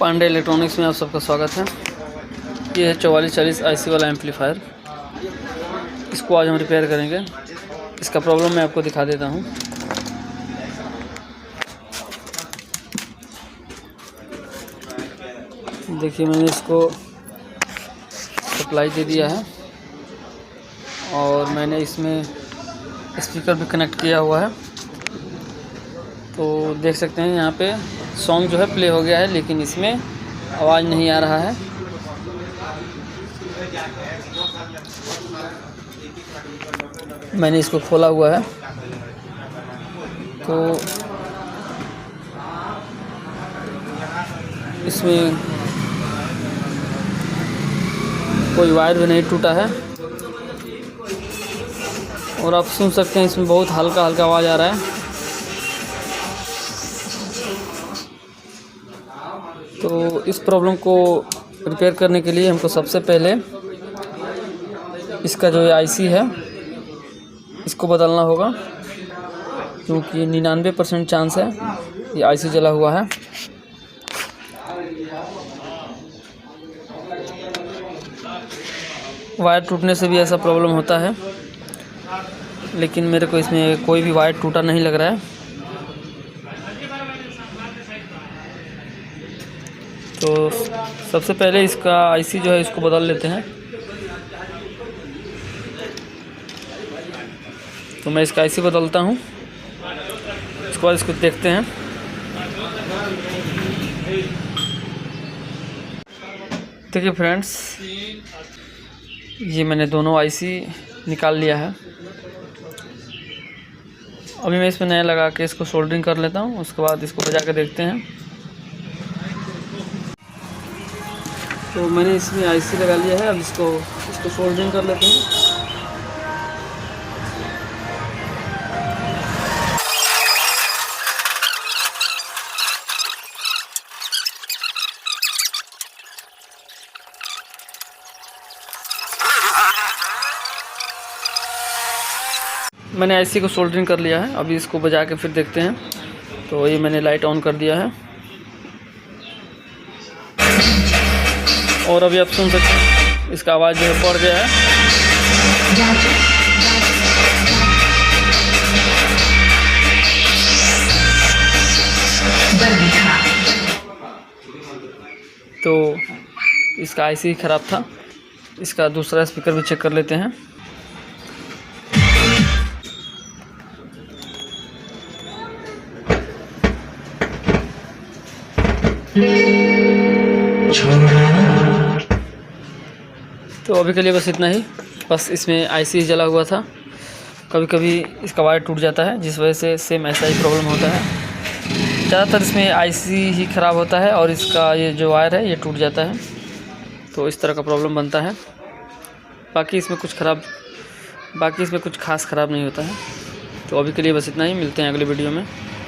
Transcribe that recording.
Pandey electronics में आप सबका स्वागत है। ये है 4440 आईसी वाला एम्पलीफायर। इसको आज हम रिपेयर करेंगे। इसका प्रॉब्लम मैं आपको दिखा देता हूँ। देखिए, मैंने इसको सप्लाई दे दिया है और मैंने इसमें स्पीकर भी कनेक्ट किया हुआ है। तो देख सकते हैं यहाँ पे सॉन्ग जो है प्ले हो गया है, लेकिन इसमें आवाज़ नहीं आ रहा है। मैंने इसको खोला हुआ है तो इसमें कोई वायर भी नहीं टूटा है और आप सुन सकते हैं इसमें बहुत हल्का हल्का आवाज़ आ रहा है। तो इस प्रॉब्लम को रिपेयर करने के लिए हमको सबसे पहले इसका जो आईसी है इसको बदलना होगा, क्योंकि 99% चांस है ये आईसी जला हुआ है। वायर टूटने से भी ऐसा प्रॉब्लम होता है, लेकिन मेरे को इसमें कोई भी वायर टूटा नहीं लग रहा है। तो सबसे पहले इसका आईसी जो है इसको बदल लेते हैं। तो मैं इसका आईसी बदलता हूँ, उसके बाद इसको देखते हैं। देखिए फ्रेंड्स, ये मैंने दोनों आईसी निकाल लिया है। अभी मैं इसमें नया लगा के इसको सोल्डरिंग कर लेता हूँ, उसके बाद इसको बजा के देखते हैं। तो मैंने इसमें आईसी लगा लिया है। अब इसको सोल्डरिंग कर लेते हैं। मैंने आईसी को सोल्डरिंग कर लिया है। अभी इसको बजा के फिर देखते हैं। तो ये मैंने लाइट ऑन कर दिया है और अभी आप सुन सकते हैं इसका आवाज़ जो है बढ़ गया है। तो इसका आईसी ख़राब था। इसका दूसरा स्पीकर भी चेक कर लेते हैं। तो अभी के लिए बस इतना ही। बस इसमें आईसी जला हुआ था। कभी कभी इसका वायर टूट जाता है, जिस वजह से सेम ऐसा ही प्रॉब्लम होता है। ज़्यादातर इसमें आईसी ही ख़राब होता है और इसका ये जो वायर है ये टूट जाता है। तो इस तरह का प्रॉब्लम बनता है। बाकी इसमें कुछ खास ख़राब नहीं होता है। तो अभी के लिए बस इतना ही। मिलते हैं अगले वीडियो में।